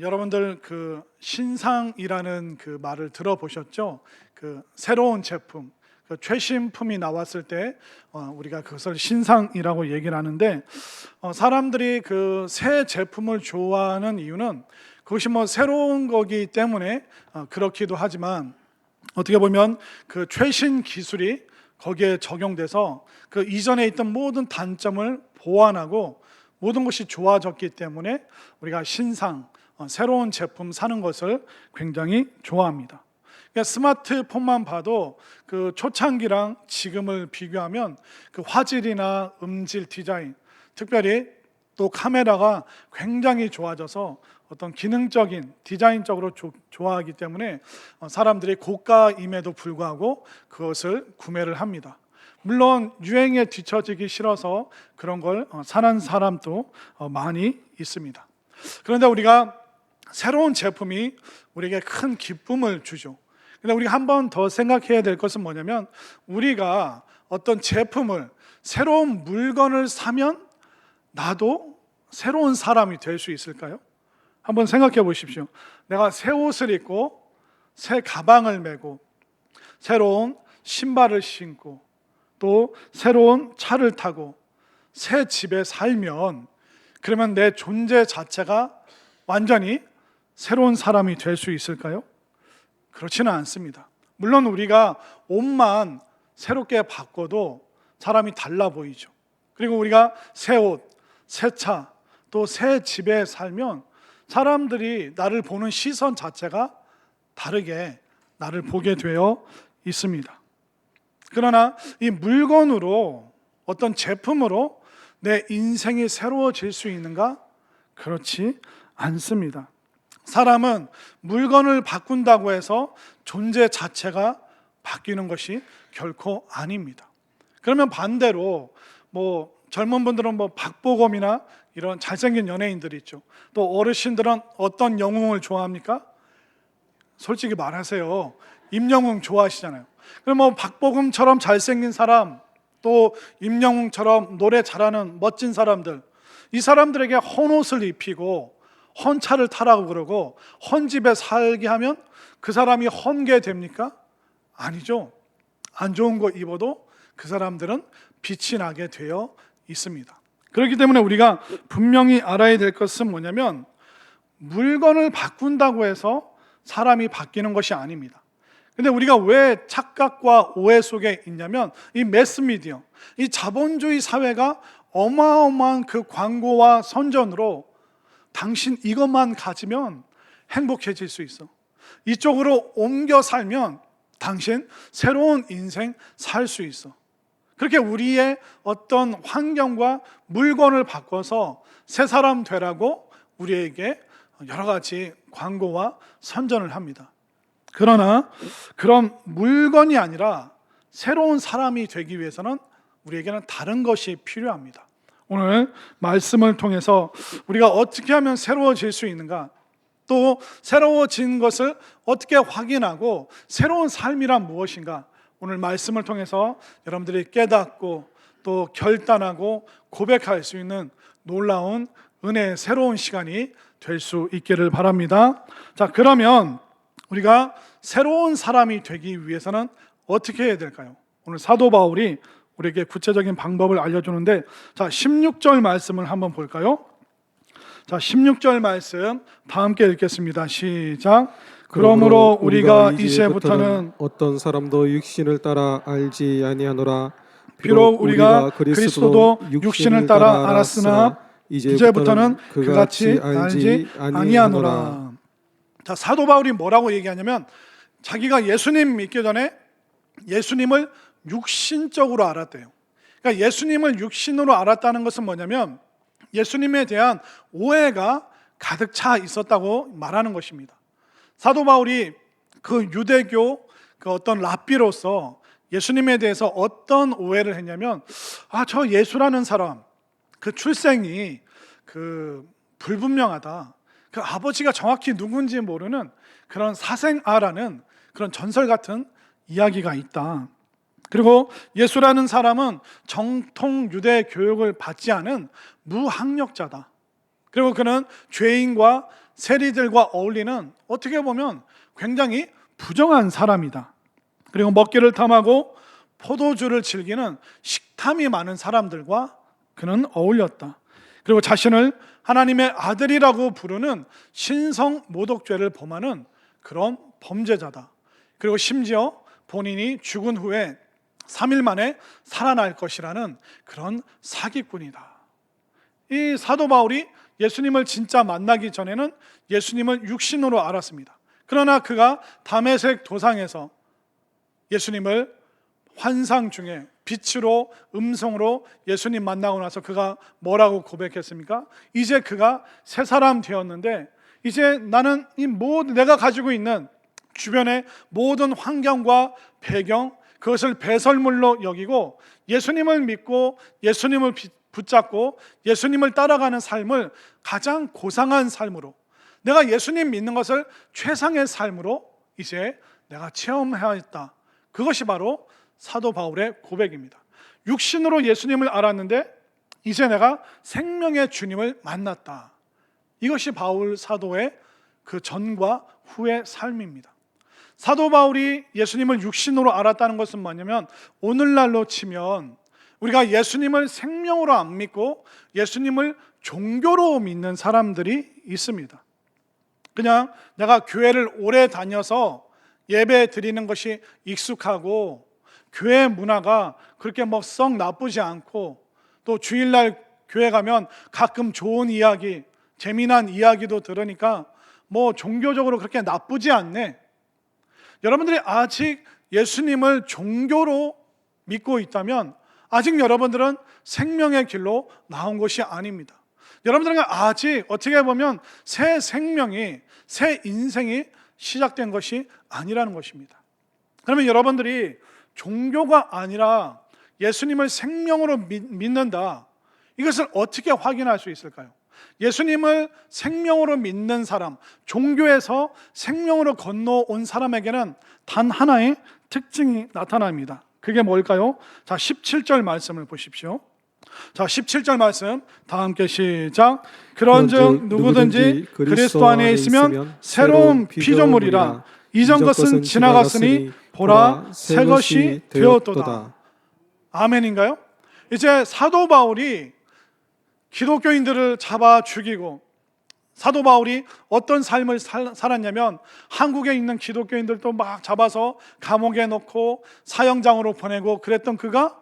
여러분들 그 신상이라는 그 말을 들어보셨죠? 그 새로운 제품, 그 최신품이 나왔을 때 우리가 그것을 신상이라고 얘기를 하는데, 사람들이 그 새 제품을 좋아하는 이유는 그것이 뭐 새로운 거기 때문에 그렇기도 하지만, 어떻게 보면 그 최신 기술이 거기에 적용돼서 그 이전에 있던 모든 단점을 보완하고 모든 것이 좋아졌기 때문에 우리가 신상, 새로운 제품 사는 것을 굉장히 좋아합니다. 그러니까 스마트폰만 봐도 그 초창기랑 지금을 비교하면 그 화질이나 음질, 디자인, 특별히 또 카메라가 굉장히 좋아져서 어떤 기능적인, 디자인적으로 좋아하기 때문에 사람들이 고가임에도 불구하고 그것을 구매를 합니다. 물론 유행에 뒤처지기 싫어서 그런 걸 사는 사람도 많이 있습니다. 그런데 우리가 새로운 제품이 우리에게 큰 기쁨을 주죠. 근데 우리가 한 번 더 생각해야 될 것은 뭐냐면, 우리가 어떤 제품을, 새로운 물건을 사면 나도 새로운 사람이 될 수 있을까요? 한번 생각해 보십시오. 내가 새 옷을 입고 새 가방을 메고 새로운 신발을 신고 또 새로운 차를 타고 새 집에 살면, 그러면 내 존재 자체가 완전히 새로운 사람이 될 수 있을까요? 그렇지는 않습니다. 물론 우리가 옷만 새롭게 바꿔도 사람이 달라 보이죠. 그리고 우리가 새 옷, 새 차, 또 새 집에 살면 사람들이 나를 보는 시선 자체가 다르게 나를 보게 되어 있습니다. 그러나 이 물건으로, 어떤 제품으로 내 인생이 새로워질 수 있는가? 그렇지 않습니다. 사람은 물건을 바꾼다고 해서 존재 자체가 바뀌는 것이 결코 아닙니다. 그러면 반대로 젊은 분들은 박보검이나 이런 잘생긴 연예인들이 있죠. 또 어르신들은 어떤 영웅을 좋아합니까? 솔직히 말하세요. 임영웅 좋아하시잖아요. 그럼 박보검처럼 잘생긴 사람, 또 임영웅처럼 노래 잘하는 멋진 사람들, 이 사람들에게 헌옷을 입히고 헌차를 타라고 그러고 헌집에 살게 하면 그 사람이 헌게 됩니까? 아니죠. 안 좋은 거 입어도 그 사람들은 빛이 나게 되어 있습니다. 그렇기 때문에 우리가 분명히 알아야 될 것은 뭐냐면, 물건을 바꾼다고 해서 사람이 바뀌는 것이 아닙니다. 근데 우리가 왜 착각과 오해 속에 있냐면, 이 매스미디어, 이 자본주의 사회가 어마어마한 그 광고와 선전으로 당신 이것만 가지면 행복해질 수 있어, 이쪽으로 옮겨 살면 당신 새로운 인생 살 수 있어, 그렇게 우리의 어떤 환경과 물건을 바꿔서 새 사람 되라고 우리에게 여러 가지 광고와 선전을 합니다. 그러나 그런 물건이 아니라 새로운 사람이 되기 위해서는 우리에게는 다른 것이 필요합니다. 오늘 말씀을 통해서 우리가 어떻게 하면 새로워질 수 있는가, 또 새로워진 것을 어떻게 확인하고 새로운 삶이란 무엇인가, 오늘 말씀을 통해서 여러분들이 깨닫고 또 결단하고 고백할 수 있는 놀라운 은혜의 새로운 시간이 될 수 있기를 바랍니다. 자, 그러면 우리가 새로운 사람이 되기 위해서는 어떻게 해야 될까요? 오늘 사도 바울이 우리에게 구체적인 방법을 알려주는데, 자, 16절 말씀을 한번 볼까요? 자, 16절 말씀 다 함께 읽겠습니다. 시작. 그러므로 우리가 이제부터는 어떤 사람도 육신을 따라 알지 아니하노라. 비록 우리가 그리스도도 육신을 따라 알았으나 이제부터는 그같이 알지 아니하노라. 자, 사도 바울이 뭐라고 얘기하냐면, 자기가 예수님 믿기 전에 예수님을 육신적으로 알았대요. 그러니까 예수님을 육신으로 알았다는 것은 뭐냐면, 예수님에 대한 오해가 가득 차 있었다고 말하는 것입니다. 사도 바울이 그 유대교 그 어떤 랍비로서 예수님에 대해서 어떤 오해를 했냐면, 저 예수라는 사람, 그 출생이 그 불분명하다, 그 아버지가 정확히 누군지 모르는 그런 사생아라는 그런 전설 같은 이야기가 있다. 그리고 예수라는 사람은 정통 유대 교육을 받지 않은 무학력자다. 그리고 그는 죄인과 세리들과 어울리는 어떻게 보면 굉장히 부정한 사람이다. 그리고 먹기를 탐하고 포도주를 즐기는 식탐이 많은 사람들과 그는 어울렸다. 그리고 자신을 하나님의 아들이라고 부르는 신성 모독죄를 범하는 그런 범죄자다. 그리고 심지어 본인이 죽은 후에 3일 만에 살아날 것이라는 그런 사기꾼이다. 이 사도 바울이 예수님을 진짜 만나기 전에는 예수님을 육신으로 알았습니다. 그러나 그가 다메섹 도상에서 예수님을 환상 중에 빛으로 음성으로 예수님 만나고 나서 그가 뭐라고 고백했습니까? 이제 그가 새 사람 되었는데 이제 나는 이 모든 내가 가지고 있는 주변의 모든 환경과 배경 그것을 배설물로 여기고 예수님을 믿고 예수님을 붙잡고 예수님을 따라가는 삶을 가장 고상한 삶으로 내가 예수님 믿는 것을 최상의 삶으로 이제 내가 체험해야 했다. 그것이 바로 사도 바울의 고백입니다. 육신으로 예수님을 알았는데 이제 내가 생명의 주님을 만났다. 이것이 바울 사도의 그 전과 후의 삶입니다. 사도 바울이 예수님을 육신으로 알았다는 것은 뭐냐면 오늘날로 치면 우리가 예수님을 생명으로 안 믿고 예수님을 종교로 믿는 사람들이 있습니다. 그냥 내가 교회를 오래 다녀서 예배 드리는 것이 익숙하고 교회 문화가 그렇게 뭐 썩 나쁘지 않고 또 주일날 교회 가면 가끔 좋은 이야기, 재미난 이야기도 들으니까 뭐 종교적으로 그렇게 나쁘지 않네. 여러분들이 아직 예수님을 종교로 믿고 있다면 아직 여러분들은 생명의 길로 나온 것이 아닙니다. 여러분들은 아직 어떻게 보면 새 생명이, 새 인생이 시작된 것이 아니라는 것입니다. 그러면 여러분들이 종교가 아니라 예수님을 생명으로 믿는다. 이것을 어떻게 확인할 수 있을까요? 예수님을 생명으로 믿는 사람, 종교에서 생명으로 건너온 사람에게는 단 하나의 특징이 나타납니다. 그게 뭘까요? 자, 17절 말씀을 보십시오. 자, 17절 말씀 다 함께 시작. 그런즉 누구든지 그리스도 안에 있으면 새로운 피조물이라. 이전 것은 지나갔으니 보라 새 것이 되었도다. 아멘인가요? 이제 사도 바울이 기독교인들을 잡아 죽이고 사도 바울이 어떤 삶을 살았냐면 한국에 있는 기독교인들도 막 잡아서 감옥에 넣고 사형장으로 보내고 그랬던 그가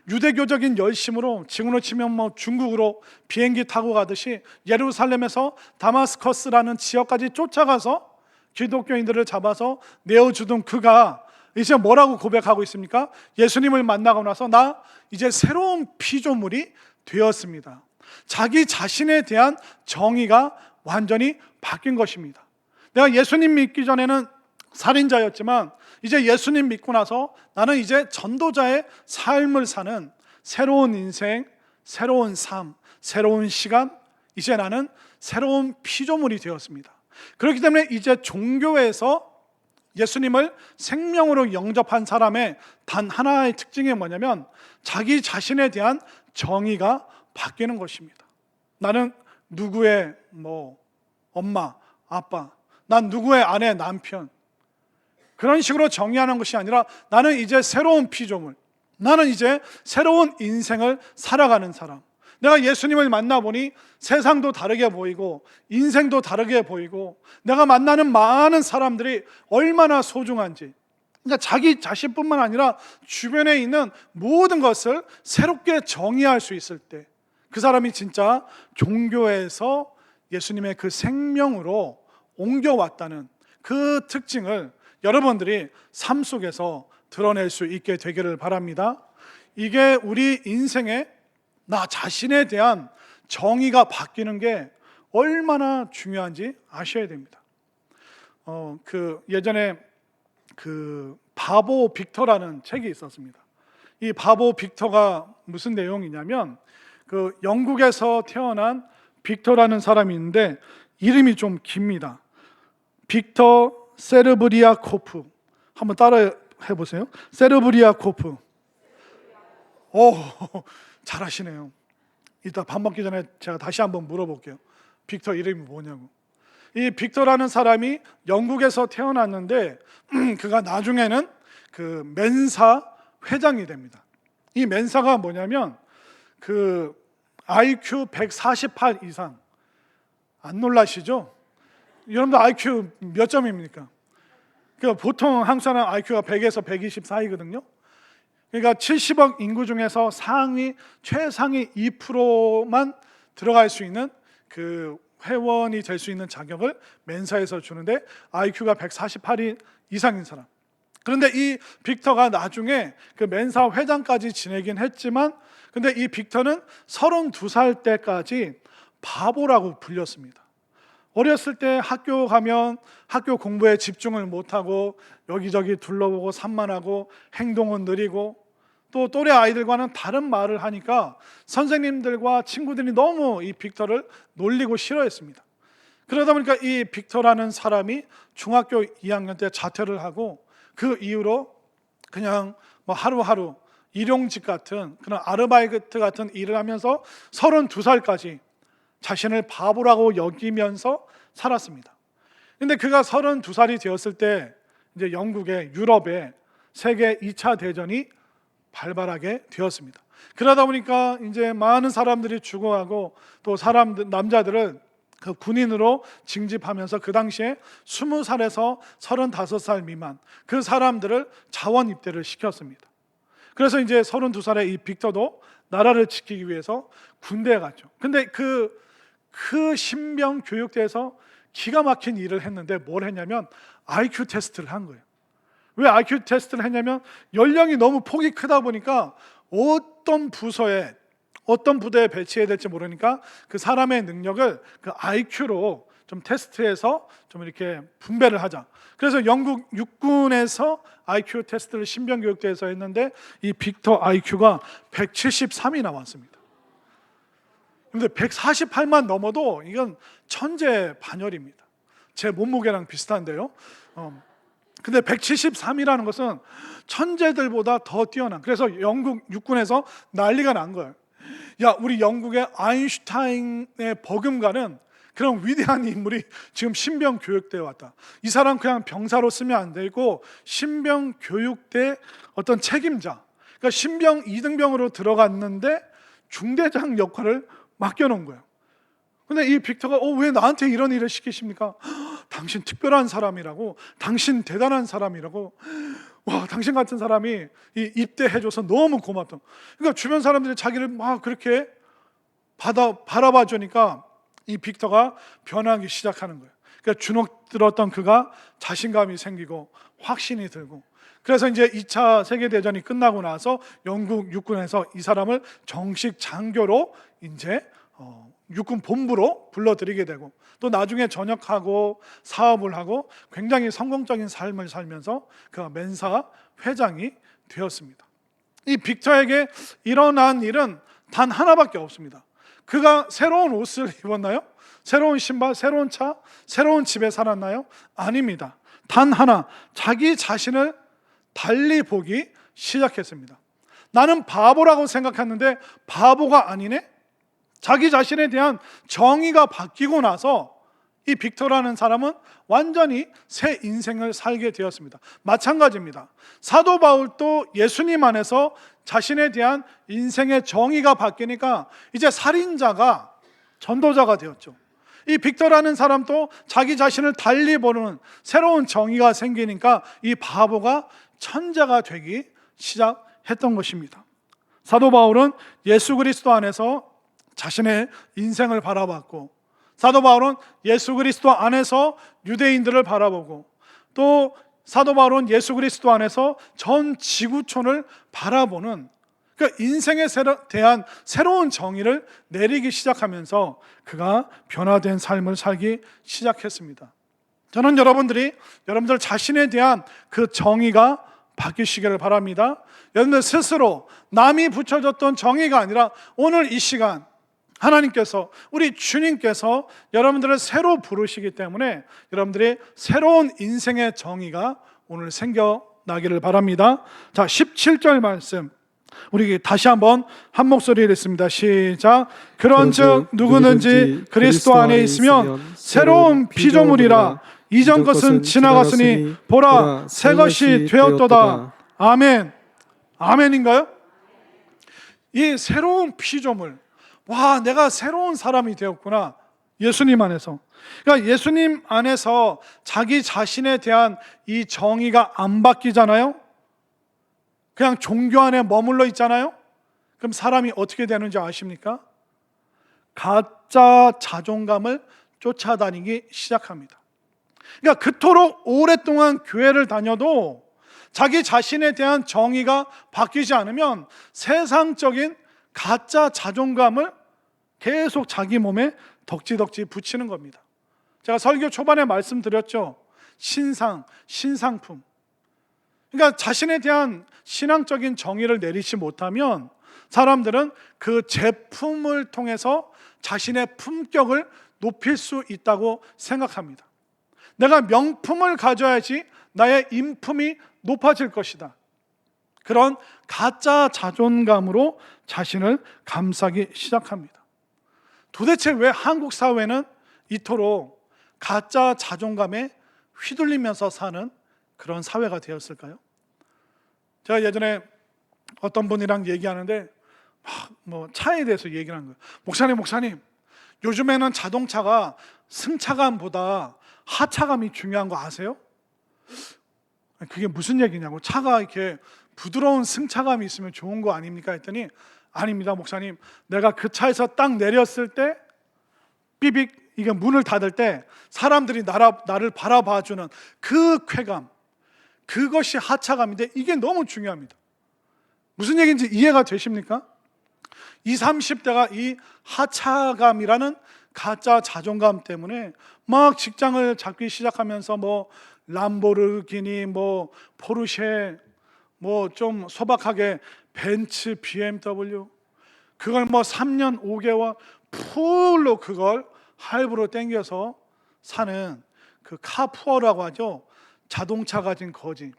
유대교적인 열심으로 지금으로 치면 뭐 중국으로 비행기 타고 가듯이 예루살렘에서 다마스커스라는 지역까지 쫓아가서 기독교인들을 잡아서 내어주던 그가 이제 뭐라고 고백하고 있습니까? 예수님을 만나고 나서 나 이제 새로운 피조물이 되었습니다. 자기 자신에 대한 정의가 완전히 바뀐 것입니다. 내가 예수님 믿기 전에는 살인자였지만 이제 예수님 믿고 나서 나는 이제 전도자의 삶을 사는 새로운 인생, 새로운 삶, 새로운 시간, 이제 나는 새로운 피조물이 되었습니다. 그렇기 때문에 이제 종교에서 예수님을 생명으로 영접한 사람의 단 하나의 특징이 뭐냐면 자기 자신에 대한 정의가 바뀌는 것입니다. 나는 누구의 엄마, 아빠, 난 누구의 아내, 남편 그런 식으로 정의하는 것이 아니라 나는 이제 새로운 피조물, 나는 이제 새로운 인생을 살아가는 사람. 내가 예수님을 만나보니 세상도 다르게 보이고 인생도 다르게 보이고 내가 만나는 많은 사람들이 얼마나 소중한지, 그러니까 자기 자신뿐만 아니라 주변에 있는 모든 것을 새롭게 정의할 수 있을 때 그 사람이 진짜 종교에서 예수님의 그 생명으로 옮겨왔다는 그 특징을 여러분들이 삶 속에서 드러낼 수 있게 되기를 바랍니다. 이게 우리 인생에 나 자신에 대한 정의가 바뀌는 게 얼마나 중요한지 아셔야 됩니다. 예전에 바보 빅터라는 책이 있었습니다. 이 바보 빅터가 무슨 내용이냐면 영국에서 태어난 빅터라는 사람이 있는데 이름이 좀 깁니다. 빅터 세르브리아코프. 한번 따라 해보세요. 세르브리아코프. 오, 잘하시네요. 이따 밥 먹기 전에 제가 다시 한번 물어볼게요. 빅터 이름이 뭐냐고. 이 빅터라는 사람이 영국에서 태어났는데 그가 나중에는 그 멘사 회장이 됩니다. 이 멘사가 뭐냐면 그 IQ 148 이상. 안 놀라시죠? 여러분들 IQ 몇 점입니까? 그러니까 보통 한국 사람 IQ가 100에서 120 사이거든요. 그러니까 70억 인구 중에서 최상위 2%만 들어갈 수 있는 그 회원이 될 수 있는 자격을 멘사에서 주는데 IQ가 148 이상인 사람. 그런데 이 빅터가 나중에 그 멘사 회장까지 지내긴 했지만, 근데 이 빅터는 32살 때까지 바보라고 불렸습니다. 어렸을 때 학교 가면 학교 공부에 집중을 못하고 여기저기 둘러보고 산만하고 행동은 느리고 또 또래 아이들과는 다른 말을 하니까 선생님들과 친구들이 너무 이 빅터를 놀리고 싫어했습니다. 그러다 보니까 이 빅터라는 사람이 중학교 2학년 때 자퇴를 하고 그 이후로 그냥 뭐 하루하루 일용직 같은 그런 아르바이트 같은 일을 하면서 32살까지 자신을 바보라고 여기면서 살았습니다. 근데 그가 32살이 되었을 때 이제 영국에 유럽에 세계 2차 대전이 발발하게 되었습니다. 그러다 보니까 이제 많은 사람들이 죽어가고 또 남자들은 그 군인으로 징집하면서 그 당시에 20살에서 35살 미만 그 사람들을 자원 입대를 시켰습니다. 그래서 이제 32살의 이 빅터도 나라를 지키기 위해서 군대에 갔죠. 근데 그 신병 교육대에서 기가 막힌 일을 했는데 뭘 했냐면 IQ 테스트를 한 거예요. 왜 IQ 테스트를 했냐면 연령이 너무 폭이 크다 보니까 어떤 부대에 배치해야 될지 모르니까 그 사람의 능력을 그 IQ로 좀 테스트해서 좀 이렇게 분배를 하자. 그래서 영국 육군에서 IQ 테스트를 신병교육대에서 했는데 이 빅터 IQ가 173이 나왔습니다. 근데 148만 넘어도 이건 천재 반열입니다. 제 몸무게랑 비슷한데요. 근데 173이라는 것은 천재들보다 더 뛰어난, 그래서 영국 육군에서 난리가 난 거예요. 야, 우리 영국의 아인슈타인의 버금가는 그런 위대한 인물이 지금 신병 교육대에 왔다. 이 사람 그냥 병사로 쓰면 안 되고 신병 교육대 어떤 책임자, 그러니까 신병 2등병으로 들어갔는데 중대장 역할을 맡겨놓은 거예요. 근데 이 빅터가 왜 나한테 이런 일을 시키십니까? 당신 특별한 사람이라고, 당신 대단한 사람이라고, 와, 당신 같은 사람이 입대해줘서 너무 고맙다. 그러니까 주변 사람들이 자기를 막 그렇게 바라봐 주니까 이 빅터가 변하기 시작하는 거예요. 그러니까 주눅 들었던 그가 자신감이 생기고 확신이 들고, 그래서 이제 2차 세계대전이 끝나고 나서 영국 육군에서 이 사람을 정식 장교로 이제 육군 본부로 불러들이게 되고, 또 나중에 전역하고 사업을 하고 굉장히 성공적인 삶을 살면서 그가 멘사 회장이 되었습니다. 이 빅터에게 일어난 일은 단 하나밖에 없습니다. 그가 새로운 옷을 입었나요? 새로운 신발, 새로운 차, 새로운 집에 살았나요? 아닙니다. 단 하나, 자기 자신을 달리 보기 시작했습니다. 나는 바보라고 생각했는데 바보가 아니네? 자기 자신에 대한 정의가 바뀌고 나서 이 빅터라는 사람은 완전히 새 인생을 살게 되었습니다. 마찬가지입니다. 사도 바울도 예수님 안에서 자신에 대한 인생의 정의가 바뀌니까 이제 살인자가 전도자가 되었죠. 이 빅터라는 사람도 자기 자신을 달리 보는 새로운 정의가 생기니까 이 바보가 천재가 되기 시작했던 것입니다. 사도 바울은 예수 그리스도 안에서 자신의 인생을 바라봤고, 사도 바울은 예수 그리스도 안에서 유대인들을 바라보고, 또 사도 바울은 예수 그리스도 안에서 전 지구촌을 바라보는, 그러니까 인생에 대한 새로운 정의를 내리기 시작하면서 그가 변화된 삶을 살기 시작했습니다. 저는 여러분들 자신에 대한 그 정의가 바뀌시기를 바랍니다. 여러분들 스스로 남이 붙여줬던 정의가 아니라 오늘 이 시간 하나님께서, 우리 주님께서 여러분들을 새로 부르시기 때문에 여러분들의 새로운 인생의 정의가 오늘 생겨나기를 바랍니다. 자, 17절 말씀 우리 다시 한번 한 목소리를 했습니다. 시작. 그런즉 누구든지 그리스도 안에 있으면 새로운 피조물이라. 이전 것은 지나갔으니 보라 새 것이 되었도다. 아멘. 아멘인가요? 이 새로운 피조물, 와, 내가 새로운 사람이 되었구나. 예수님 안에서. 그러니까 예수님 안에서 자기 자신에 대한 이 정의가 안 바뀌잖아요. 그냥 종교 안에 머물러 있잖아요. 그럼 사람이 어떻게 되는지 아십니까? 가짜 자존감을 쫓아다니기 시작합니다. 그러니까 그토록 오랫동안 교회를 다녀도 자기 자신에 대한 정의가 바뀌지 않으면 세상적인 가짜 자존감을 계속 자기 몸에 덕지덕지 붙이는 겁니다. 제가 설교 초반에 말씀드렸죠. 신상품. 그러니까 자신에 대한 신앙적인 정의를 내리지 못하면 사람들은 그 제품을 통해서 자신의 품격을 높일 수 있다고 생각합니다. 내가 명품을 가져야지 나의 인품이 높아질 것이다. 그런 가짜 자존감으로 자신을 감싸기 시작합니다. 도대체 왜 한국 사회는 이토록 가짜 자존감에 휘둘리면서 사는 그런 사회가 되었을까요? 제가 예전에 어떤 분이랑 얘기하는데 뭐 차에 대해서 얘기를 한 거예요. 목사님, 요즘에는 자동차가 승차감보다 하차감이 중요한 거 아세요? 그게 무슨 얘기냐고. 차가 이렇게 부드러운 승차감이 있으면 좋은 거 아닙니까? 했더니 아닙니다, 목사님. 내가 그 차에서 딱 내렸을 때 삐빅 이게 문을 닫을 때 사람들이 나를 바라봐주는 그 쾌감, 그것이 하차감인데 이게 너무 중요합니다. 무슨 얘기인지 이해가 되십니까? 20, 30대가 이 하차감이라는 가짜 자존감 때문에 막 직장을 잡기 시작하면서 뭐 람보르기니, 뭐 포르쉐, 뭐 좀 소박하게 벤츠, BMW, 그걸 뭐 3년 5개월 풀로 그걸 할부로 땡겨서 사는 그 카푸어라고 하죠. 자동차 가진 거지.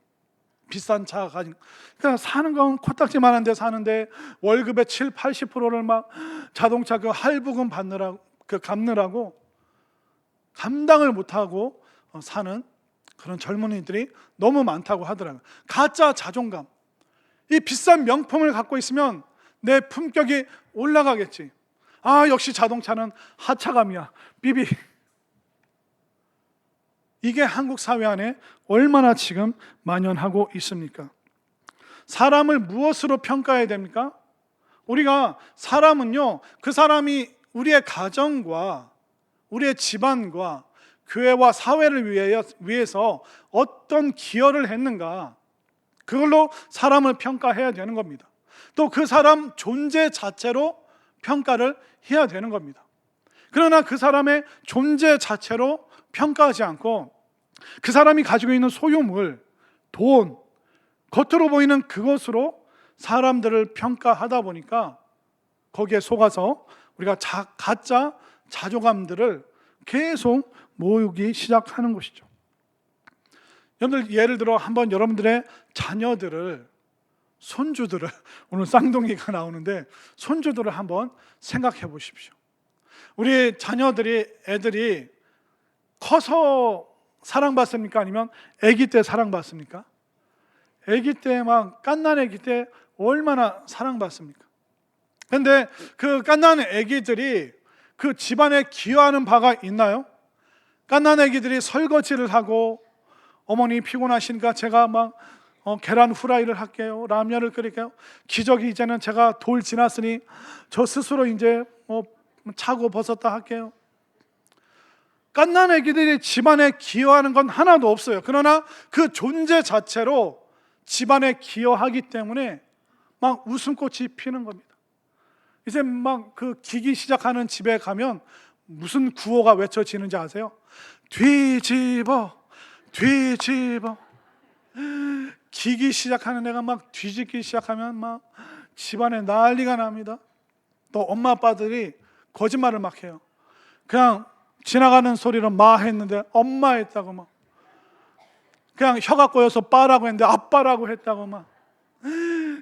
비싼 차 가진. 그러니까 사는 건 코딱지만한 데 사는데 월급의 7, 80%를 막 자동차 그 할부금 받느라고, 그 갚느라고 감당을 못하고 사는 그런 젊은이들이 너무 많다고 하더라고요. 가짜 자존감. 이 비싼 명품을 갖고 있으면 내 품격이 올라가겠지. 아, 역시 자동차는 하차감이야. 삐비. 이게 한국 사회 안에 얼마나 지금 만연하고 있습니까? 사람을 무엇으로 평가해야 됩니까? 우리가 사람은요, 그 사람이 우리의 가정과 우리의 집안과 교회와 사회를 위해서 어떤 기여를 했는가, 그걸로 사람을 평가해야 되는 겁니다. 또 그 사람 존재 자체로 평가를 해야 되는 겁니다. 그러나 그 사람의 존재 자체로 평가하지 않고 그 사람이 가지고 있는 소유물, 돈, 겉으로 보이는 그것으로 사람들을 평가하다 보니까 거기에 속아서 우리가 가짜 자존감들을 계속 모으기 시작하는 것이죠. 여러분들 예를 들어 한번 여러분들의 자녀들을, 손주들을, 오늘 쌍둥이가 나오는데 손주들을 한번 생각해 보십시오. 우리 자녀들이, 애들이 커서 사랑받습니까? 아니면 아기 때 사랑받습니까? 아기 때 막 갓난 아기 때 얼마나 사랑받습니까? 근데 그 갓난 아기들이 그 집안에 기여하는 바가 있나요? 갓난 아기들이 설거지를 하고, 어머니 피곤하시니까 제가 막 계란 후라이를 할게요, 라면을 끓일게요, 기저귀 이제는 제가 돌 지났으니 저 스스로 이제 차고 벗었다 할게요. 갓난 아기들이 집안에 기여하는 건 하나도 없어요. 그러나 그 존재 자체로 집안에 기여하기 때문에 막 웃음꽃이 피는 겁니다. 이제 막 그 기기 시작하는 집에 가면 무슨 구호가 외쳐지는지 아세요? 뒤집어, 뒤집어. 기기 시작하는 애가 막 뒤집기 시작하면 막 집안에 난리가 납니다. 또 엄마 아빠들이 거짓말을 막 해요. 그냥 지나가는 소리로 마 했는데 엄마 했다고, 막 그냥 혀가 꼬여서 빠라고 했는데 아빠라고 했다고, 막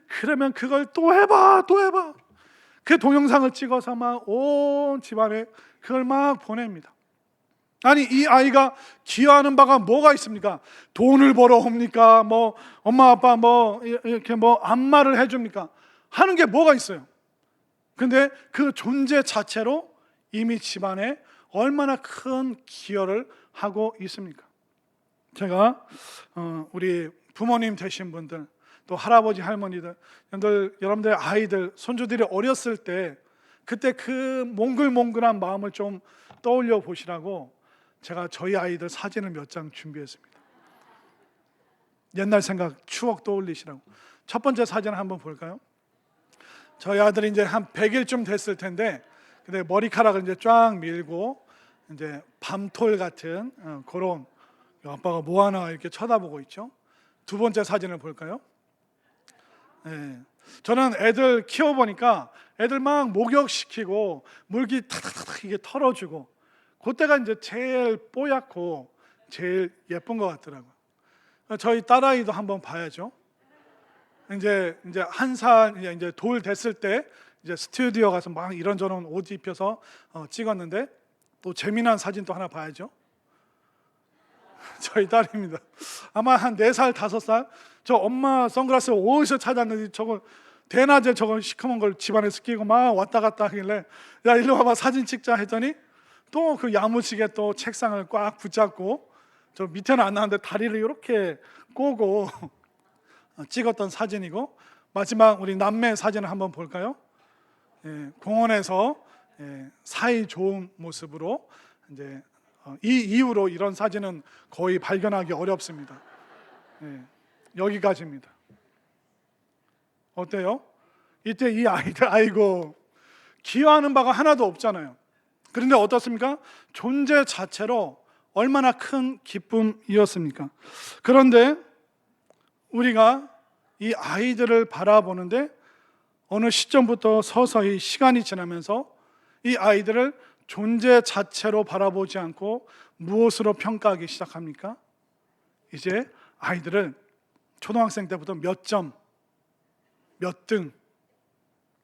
그러면 그걸 또 해봐, 또 해봐. 그 동영상을 찍어서 막 온 집안에 그걸 막 보냅니다. 아니, 이 아이가 기여하는 바가 뭐가 있습니까? 돈을 벌어 옵니까? 뭐 엄마 아빠 뭐 이렇게 뭐 안마를 해줍니까? 하는 게 뭐가 있어요? 근데 그 존재 자체로 이미 집안에 얼마나 큰 기여를 하고 있습니까? 제가 우리 부모님 되신 분들, 또 할아버지 할머니들, 여러분들 아이들 손주들이 어렸을 때 그때 그 몽글몽글한 마음을 좀 떠올려 보시라고 제가 저희 아이들 사진을 몇 장 준비했습니다. 옛날 생각, 추억 떠올리시라고. 첫 번째 사진 한번 볼까요? 저희 아들이 이제 한 100일쯤 됐을 텐데, 근데 머리카락을 이제 쫙 밀고 이제 밤톨 같은 그런, 아빠가 뭐 하나 이렇게 쳐다보고 있죠. 두 번째 사진을 볼까요? 네. 저는 애들 키워보니까 애들 막 목욕시키고 물기 탁탁탁 이게 털어주고, 그때가 이제 제일 뽀얗고 제일 예쁜 것 같더라고요. 저희 딸아이도 한번 봐야죠. 이제 한 살 이제 돌 됐을 때 이제 스튜디오 가서 막 이런저런 옷 입혀서 찍었는데, 또 재미난 사진 또 하나 봐야죠. 저희 딸입니다. 아마 한 4살, 5살. 저 엄마 선글라스 어디서 찾았는지 저거 대낮에 저거 시커먼 걸 집안에서 끼고 막 왔다 갔다 하길래, 야 일로 와봐 사진 찍자 했더니 또 그 야무지게 또 책상을 꽉 붙잡고, 저 밑에는 안 나왔는데 다리를 이렇게 꼬고 찍었던 사진이고, 마지막 우리 남매 사진을 한번 볼까요? 공원에서 사이 좋은 모습으로, 이제 이 이후로 이런 사진은 거의 발견하기 어렵습니다. 여기까지입니다. 어때요? 이때 이 아이들, 아이고 기여하는 바가 하나도 없잖아요. 그런데 어떻습니까? 존재 자체로 얼마나 큰 기쁨이었습니까? 그런데 우리가 이 아이들을 바라보는데 어느 시점부터 서서히 시간이 지나면서 이 아이들을 존재 자체로 바라보지 않고 무엇으로 평가하기 시작합니까? 이제 아이들을 초등학생 때부터 몇 점, 몇 등,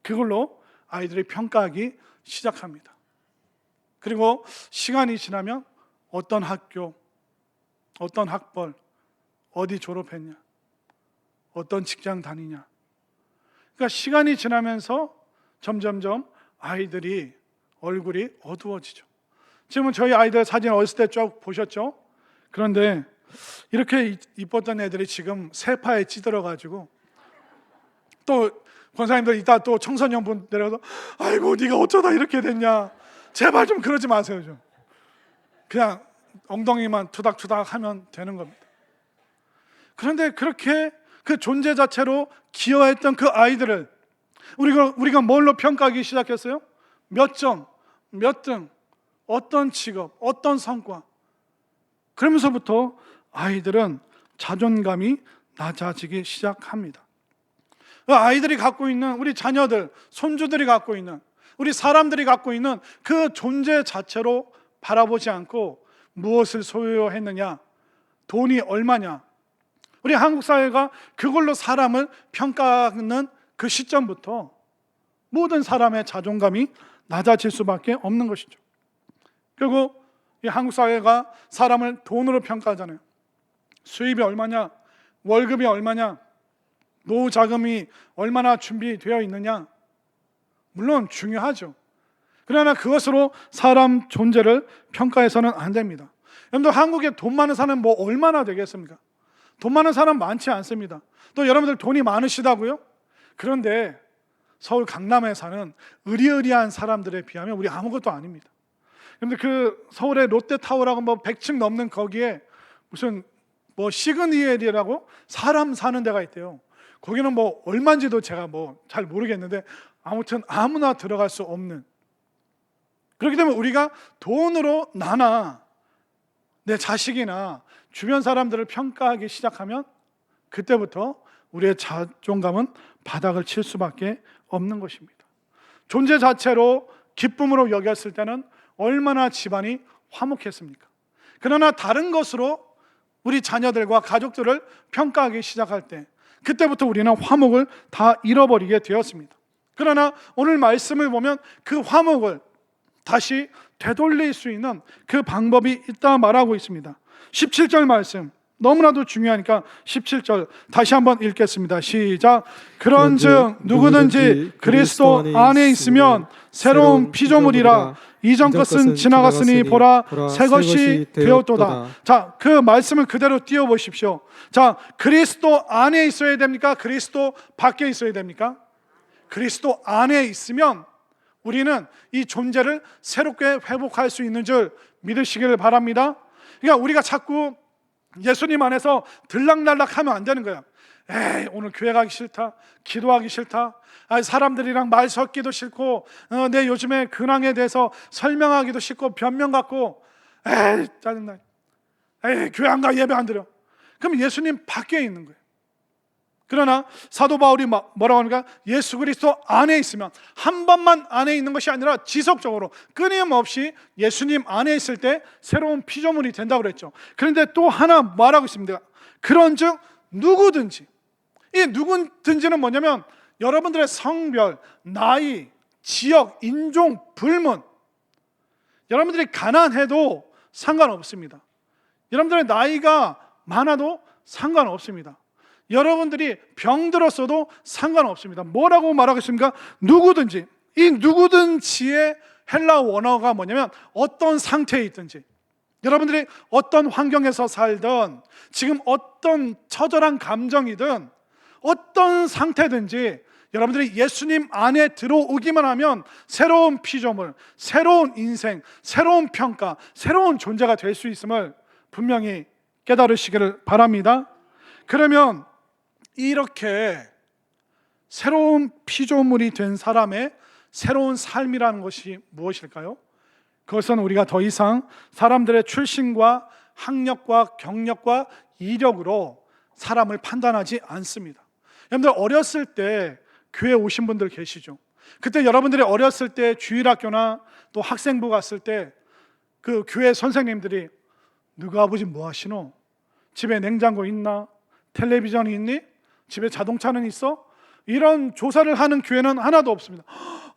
그걸로 아이들이 평가하기 시작합니다. 그리고 시간이 지나면 어떤 학교, 어떤 학벌, 어디 졸업했냐, 어떤 직장 다니냐. 그러니까 시간이 지나면서 점점점 아이들이 얼굴이 어두워지죠. 지금은 저희 아이들 사진 어렸을 때 쭉 보셨죠? 그런데 이렇게 이뻤던 애들이 지금 세파에 찌들어가지고, 또 권사님들 이따 또 청소년분 내려서 아이고 네가 어쩌다 이렇게 됐냐, 제발 좀 그러지 마세요. 좀 그냥 엉덩이만 투닥투닥 하면 되는 겁니다. 그런데 그렇게 그 존재 자체로 기여했던 그 아이들을 우리가 뭘로 평가하기 시작했어요? 몇 점, 몇 등, 어떤 직업, 어떤 성과. 그러면서부터 아이들은 자존감이 낮아지기 시작합니다. 아이들이 갖고 있는, 우리 자녀들, 손주들이 갖고 있는, 우리 사람들이 갖고 있는 그 존재 자체로 바라보지 않고 무엇을 소유했느냐, 돈이 얼마냐. 우리 한국 사회가 그걸로 사람을 평가하는 그 시점부터 모든 사람의 자존감이 낮아질 수밖에 없는 것이죠. 결국 이 한국 사회가 사람을 돈으로 평가하잖아요. 수입이 얼마냐, 월급이 얼마냐, 노후 자금이 얼마나 준비되어 있느냐. 물론 중요하죠. 그러나 그것으로 사람 존재를 평가해서는 안 됩니다. 여러분들 한국에 돈 많은 사람 뭐 얼마나 되겠습니까? 돈 많은 사람 많지 않습니다. 또 여러분들 돈이 많으시다고요? 그런데 서울 강남에 사는 의리의리한 사람들에 비하면 우리 아무것도 아닙니다. 그런데 그 서울의 롯데타워라고 뭐 100층 넘는 거기에 무슨 뭐 시그니엘이라고 사람 사는 데가 있대요. 거기는 뭐 얼마인지도 제가 뭐 잘 모르겠는데 아무튼 아무나 들어갈 수 없는. 그렇기 때문에 우리가 돈으로 나나 내 자식이나 주변 사람들을 평가하기 시작하면 그때부터 우리의 자존감은 바닥을 칠 수밖에 없는 것입니다. 존재 자체로 기쁨으로 여겼을 때는 얼마나 집안이 화목했습니까? 그러나 다른 것으로 우리 자녀들과 가족들을 평가하기 시작할 때, 그때부터 우리는 화목을 다 잃어버리게 되었습니다. 그러나 오늘 말씀을 보면 그 화목을 다시 되돌릴 수 있는 그 방법이 있다 말하고 있습니다. 17절 말씀 너무나도 중요하니까 17절 다시 한번 읽겠습니다. 시작. 그런즉 누구든지 그리스도 안에 있으면 새로운 피조물이라 이전 것은 지나갔으니 보라 새 것이 되었도다. 자, 그 말씀을 그대로 띄워 보십시오. 자, 그리스도 안에 있어야 됩니까? 그리스도 밖에 있어야 됩니까? 그리스도 안에 있으면 우리는 이 존재를 새롭게 회복할 수 있는 줄 믿으시기를 바랍니다. 그러니까 우리가 자꾸 예수님 안에서 들락날락하면 안 되는 거야. 에이, 오늘 교회 가기 싫다, 기도하기 싫다, 사람들이랑 말 섞기도 싫고, 내 요즘에 근황에 대해서 설명하기도 싫고 변명 같고, 에이 짜증나, 에이 교회 안 가, 예배 안 드려. 그럼 예수님 밖에 있는 거예요. 그러나 사도 바울이 뭐라고 합니까? 예수 그리스도 안에 있으면, 한 번만 안에 있는 것이 아니라 지속적으로 끊임없이 예수님 안에 있을 때 새로운 피조물이 된다고 그랬죠. 그런데 또 하나 말하고 있습니다. 그런즉 누구든지, 이 누구든지는 뭐냐면 여러분들의 성별, 나이, 지역, 인종, 불문, 여러분들이 가난해도 상관없습니다. 여러분들의 나이가 많아도 상관없습니다. 여러분들이 병들었어도 상관없습니다. 뭐라고 말하겠습니까? 누구든지. 이 누구든지의 헬라 원어가 뭐냐면 어떤 상태에 있든지, 여러분들이 어떤 환경에서 살든, 지금 어떤 처절한 감정이든, 어떤 상태든지 여러분들이 예수님 안에 들어오기만 하면 새로운 피조물, 새로운 인생, 새로운 평가, 새로운 존재가 될 수 있음을 분명히 깨달으시기를 바랍니다. 그러면 이렇게 새로운 피조물이 된 사람의 새로운 삶이라는 것이 무엇일까요? 그것은 우리가 더 이상 사람들의 출신과 학력과 경력과 이력으로 사람을 판단하지 않습니다. 여러분들 어렸을 때 교회 오신 분들 계시죠? 그때 여러분들이 어렸을 때 주일학교나 또 학생부 갔을 때 그 교회 선생님들이 너희 아버지 뭐 하시노? 집에 냉장고 있나? 텔레비전이 있니? 집에 자동차는 있어? 이런 조사를 하는 교회는 하나도 없습니다.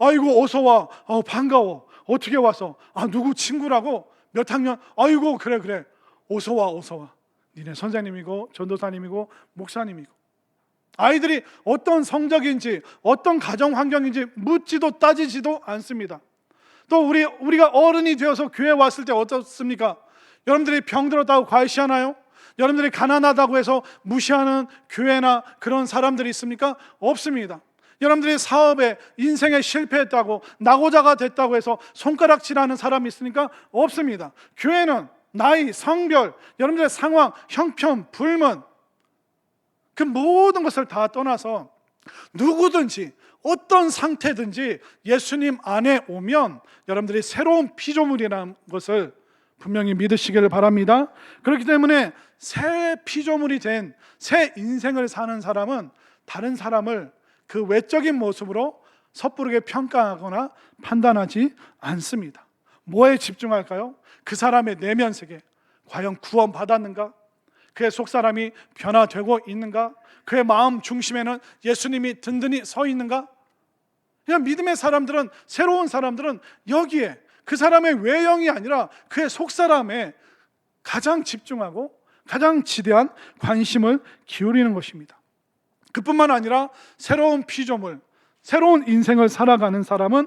아이고 어서 와, 반가워, 어떻게 와서? 누구 친구라고? 몇 학년? 아이고 그래 어서 와 니네 선생님이고 전도사님이고 목사님이고. 아이들이 어떤 성적인지 어떤 가정 환경인지 묻지도 따지지도 않습니다. 또 우리가 어른이 되어서 교회 왔을 때 어떻습니까? 여러분들이 병들었다고 과시하나요? 여러분들이 가난하다고 해서 무시하는 교회나 그런 사람들이 있습니까? 없습니다. 여러분들이 사업에, 인생에 실패했다고, 낙오자가 됐다고 해서 손가락질하는 사람이 있습니까? 없습니다. 교회는 나이, 성별, 여러분들의 상황, 형편, 불문, 그 모든 것을 다 떠나서 누구든지 어떤 상태든지 예수님 안에 오면 여러분들이 새로운 피조물이라는 것을 분명히 믿으시기를 바랍니다. 그렇기 때문에 새 피조물이 된 새 인생을 사는 사람은 다른 사람을 그 외적인 모습으로 섣부르게 평가하거나 판단하지 않습니다. 뭐에 집중할까요? 그 사람의 내면 세계, 과연 구원 받았는가? 그의 속사람이 변화되고 있는가? 그의 마음 중심에는 예수님이 든든히 서 있는가? 그냥 믿음의 사람들은, 새로운 사람들은 여기에 그 사람의 외형이 아니라 그의 속사람에 가장 집중하고 가장 지대한 관심을 기울이는 것입니다. 그뿐만 아니라 새로운 피조물, 새로운 인생을 살아가는 사람은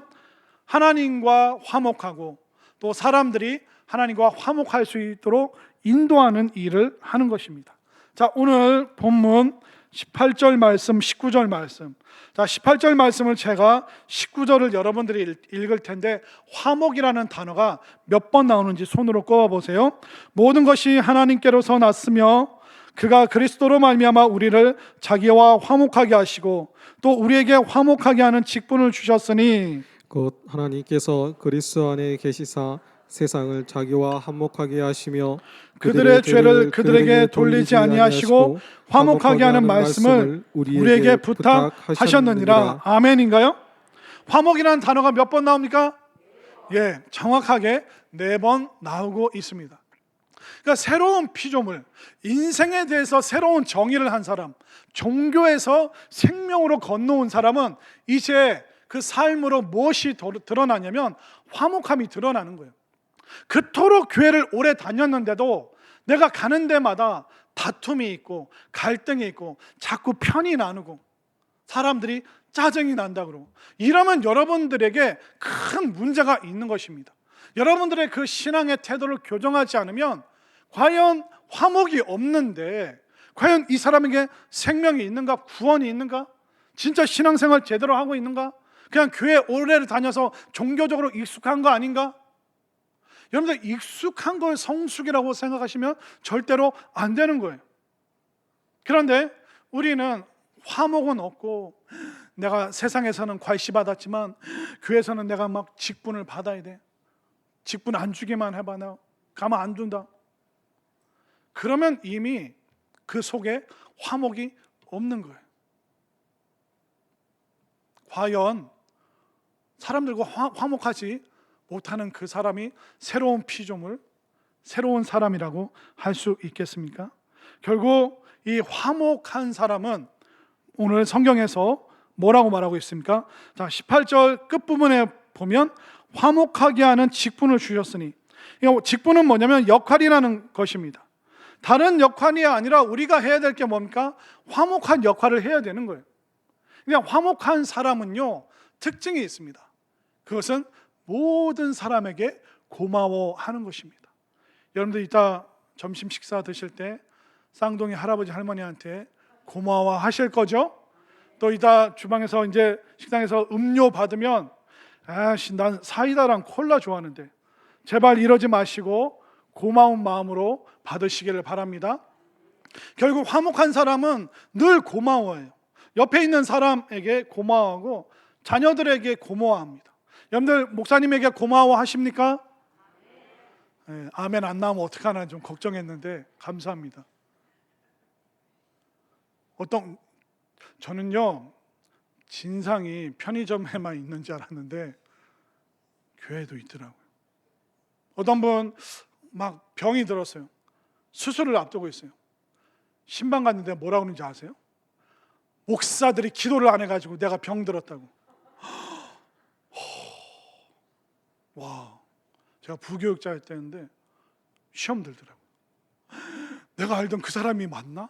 하나님과 화목하고 또 사람들이 하나님과 화목할 수 있도록 인도하는 일을 하는 것입니다. 자, 오늘 본문 18절 말씀, 19절 말씀. 자, 18절 말씀을 제가 19절을 여러분들이 읽을 텐데 화목이라는 단어가 몇 번 나오는지 손으로 꼽아 보세요. 모든 것이 하나님께로서 났으며 그가 그리스도로 말미암아 우리를 자기와 화목하게 하시고 또 우리에게 화목하게 하는 직분을 주셨으니 곧 하나님께서 그리스도 안에 계시사 세상을 자기와 화목하게 하시며 그들의 죄를 그들에게 돌리지 아니하시고 화목하게 하는 말씀을 우리에게 부탁하셨느니라. 아멘인가요? 화목이라는 단어가 몇 번 나옵니까? 예, 정확하게 4번 나오고 있습니다. 그러니까 새로운 피조물, 인생에 대해서 새로운 정의를 한 사람, 종교에서 생명으로 건너온 사람은 이제 그 삶으로 무엇이 드러나냐면 화목함이 드러나는 거예요. 그토록 교회를 오래 다녔는데도 내가 가는 데마다 다툼이 있고 갈등이 있고 자꾸 편이 나누고 사람들이 짜증이 난다 그러고, 이러면 여러분들에게 큰 문제가 있는 것입니다. 여러분들의 그 신앙의 태도를 교정하지 않으면 과연 화목이 없는데 과연 이 사람에게 생명이 있는가, 구원이 있는가, 진짜 신앙생활 제대로 하고 있는가, 그냥 교회 오래 다녀서 종교적으로 익숙한 거 아닌가? 여러분들 익숙한 걸 성숙이라고 생각하시면 절대로 안 되는 거예요. 그런데 우리는 화목은 없고, 내가 세상에서는 괄시받았지만 교회에서는 내가 막 직분을 받아야 돼. 직분 안 주기만 해봐, 나 가만 안 둔다. 그러면 이미 그 속에 화목이 없는 거예요. 과연 사람들과 화목하지 못하는 그 사람이 새로운 피조물, 새로운 사람이라고 할 수 있겠습니까? 결국 이 화목한 사람은 오늘 성경에서 뭐라고 말하고 있습니까? 자, 18절 끝부분에 보면 화목하게 하는 직분을 주셨으니, 직분은 뭐냐면 역할이라는 것입니다. 다른 역할이 아니라 우리가 해야 될 게 뭡니까? 화목한 역할을 해야 되는 거예요. 그냥 화목한 사람은요, 특징이 있습니다. 그것은 모든 사람에게 고마워하는 것입니다. 여러분들 이따 점심 식사 드실 때 쌍둥이 할아버지 할머니한테 고마워하실 거죠? 또 이따 주방에서 이제 식당에서 음료 받으면 난 사이다랑 콜라 좋아하는데 제발 이러지 마시고 고마운 마음으로 받으시기를 바랍니다. 결국 화목한 사람은 늘 고마워해요. 옆에 있는 사람에게 고마워하고 자녀들에게 고마워합니다. 여러분들 목사님에게 고마워하십니까? 네, 아멘 안 나오면 어떡하나 좀 걱정했는데 감사합니다. 저는요, 진상이 편의점에만 있는 줄 알았는데 교회에도 있더라고요. 어떤 분 막 병이 들었어요. 수술을 앞두고 있어요. 신방 갔는데 뭐라고 그러는지 아세요? 목사들이 기도를 안 해가지고 내가 병 들었다고. 와, 제가 부교육자였다는데 시험 들더라고요. 내가 알던 그 사람이 맞나?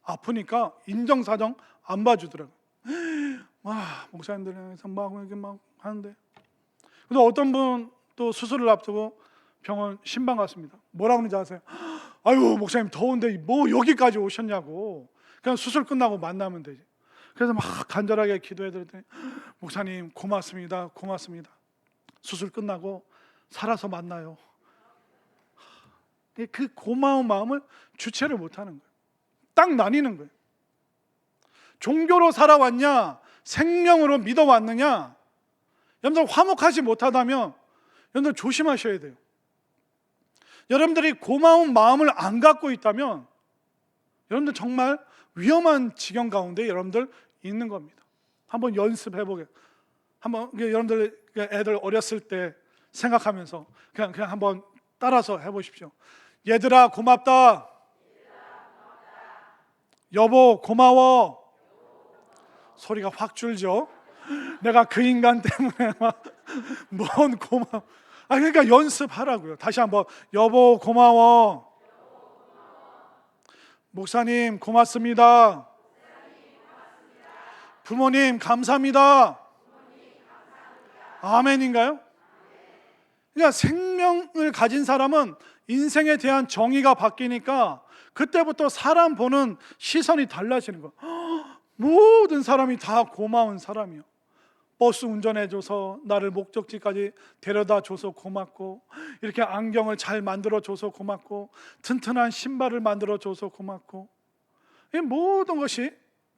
아프니까 인정사정 안 봐주더라고요. 목사님들에서 막 이렇게 막 하는데, 근데 어떤 분 또 수술을 앞두고 병원 신방 갔습니다. 뭐라고 하는지 아세요? 아유 목사님 더운데 뭐 여기까지 오셨냐고. 그냥 수술 끝나고 만나면 되지. 그래서 막 간절하게 기도해드렸더니 목사님 고맙습니다. 수술 끝나고 살아서 만나요. 그 고마운 마음을 주체를 못하는 거예요. 딱 나뉘는 거예요. 종교로 살아왔냐, 생명으로 믿어왔느냐. 여러분들 화목하지 못하다면 여러분들 조심하셔야 돼요. 여러분들이 고마운 마음을 안 갖고 있다면 여러분들 정말 위험한 지경 가운데 여러분들 있는 겁니다. 한번 연습해 보게. 한번 여러분들 애들 어렸을 때 생각하면서 그냥 한번 따라서 해보십시오. 얘들아 고맙다. 여보 고마워. 소리가 확 줄죠. 내가 그 인간 때문에 뭔 고마워. 그러니까 연습하라고요. 다시 한번 여보 고마워. 목사님 고맙습니다. 부모님 감사합니다. 아멘인가요? 그러니까 생명을 가진 사람은 인생에 대한 정의가 바뀌니까 그때부터 사람 보는 시선이 달라지는 거예요. 모든 사람이 다 고마운 사람이요. 버스 운전해줘서 나를 목적지까지 데려다줘서 고맙고, 이렇게 안경을 잘 만들어줘서 고맙고, 튼튼한 신발을 만들어줘서 고맙고, 이 모든 것이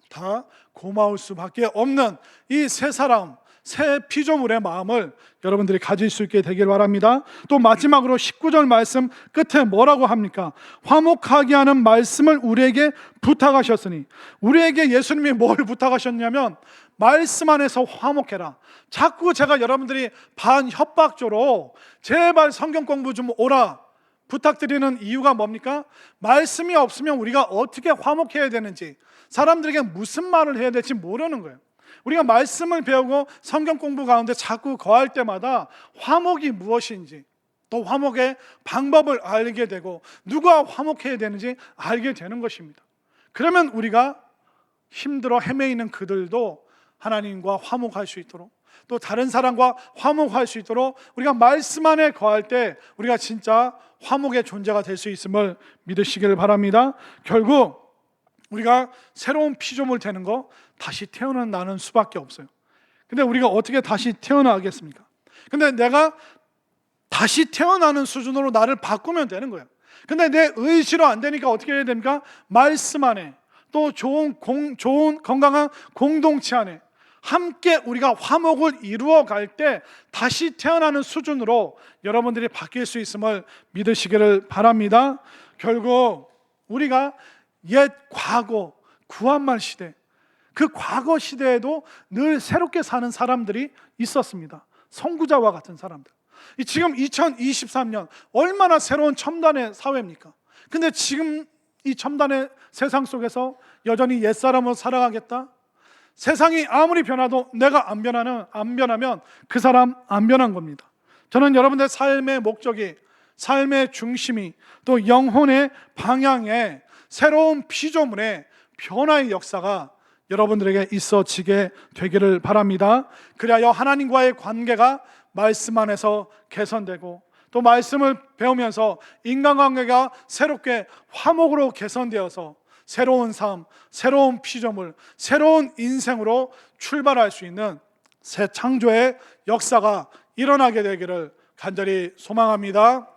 다 고마울 수밖에 없는 이 세 사람, 새 피조물의 마음을 여러분들이 가질 수 있게 되길 바랍니다. 또 마지막으로 19절 말씀 끝에 뭐라고 합니까? 화목하게 하는 말씀을 우리에게 부탁하셨으니, 우리에게 예수님이 뭘 부탁하셨냐면 말씀 안에서 화목해라. 자꾸 제가 여러분들이 반협박조로 제발 성경 공부 좀 오라, 부탁드리는 이유가 뭡니까? 말씀이 없으면 우리가 어떻게 화목해야 되는지, 사람들에게 무슨 말을 해야 될지 모르는 거예요. 우리가 말씀을 배우고 성경 공부 가운데 자꾸 거할 때마다 화목이 무엇인지, 또 화목의 방법을 알게 되고 누가 화목해야 되는지 알게 되는 것입니다. 그러면 우리가 힘들어 헤매이는 그들도 하나님과 화목할 수 있도록, 또 다른 사람과 화목할 수 있도록 우리가 말씀 안에 거할 때 우리가 진짜 화목의 존재가 될 수 있음을 믿으시길 바랍니다. 결국 우리가 새로운 피조물 되는 거 다시 태어나는 수밖에 없어요. 근데 우리가 어떻게 다시 태어나겠습니까? 근데 내가 다시 태어나는 수준으로 나를 바꾸면 되는 거예요. 근데 내 의지로 안 되니까 어떻게 해야 됩니까? 말씀 안에, 또 좋은 건강한 공동체 안에 함께 우리가 화목을 이루어 갈 때 다시 태어나는 수준으로 여러분들이 바뀔 수 있음을 믿으시기를 바랍니다. 결국 우리가 옛 과거 구한말 시대, 그 과거 시대에도 늘 새롭게 사는 사람들이 있었습니다. 선구자와 같은 사람들. 지금 2023년 얼마나 새로운 첨단의 사회입니까? 근데 지금 이 첨단의 세상 속에서 여전히 옛사람으로 살아가겠다? 세상이 아무리 변화도 내가 안 변하면 그 사람 안 변한 겁니다. 저는 여러분들 삶의 목적이, 삶의 중심이, 또 영혼의 방향에 새로운 피조물의 변화의 역사가 여러분들에게 있어지게 되기를 바랍니다. 그리하여 하나님과의 관계가 말씀 안에서 개선되고, 또 말씀을 배우면서 인간관계가 새롭게 화목으로 개선되어서 새로운 삶, 새로운 피조물, 새로운 인생으로 출발할 수 있는 새 창조의 역사가 일어나게 되기를 간절히 소망합니다.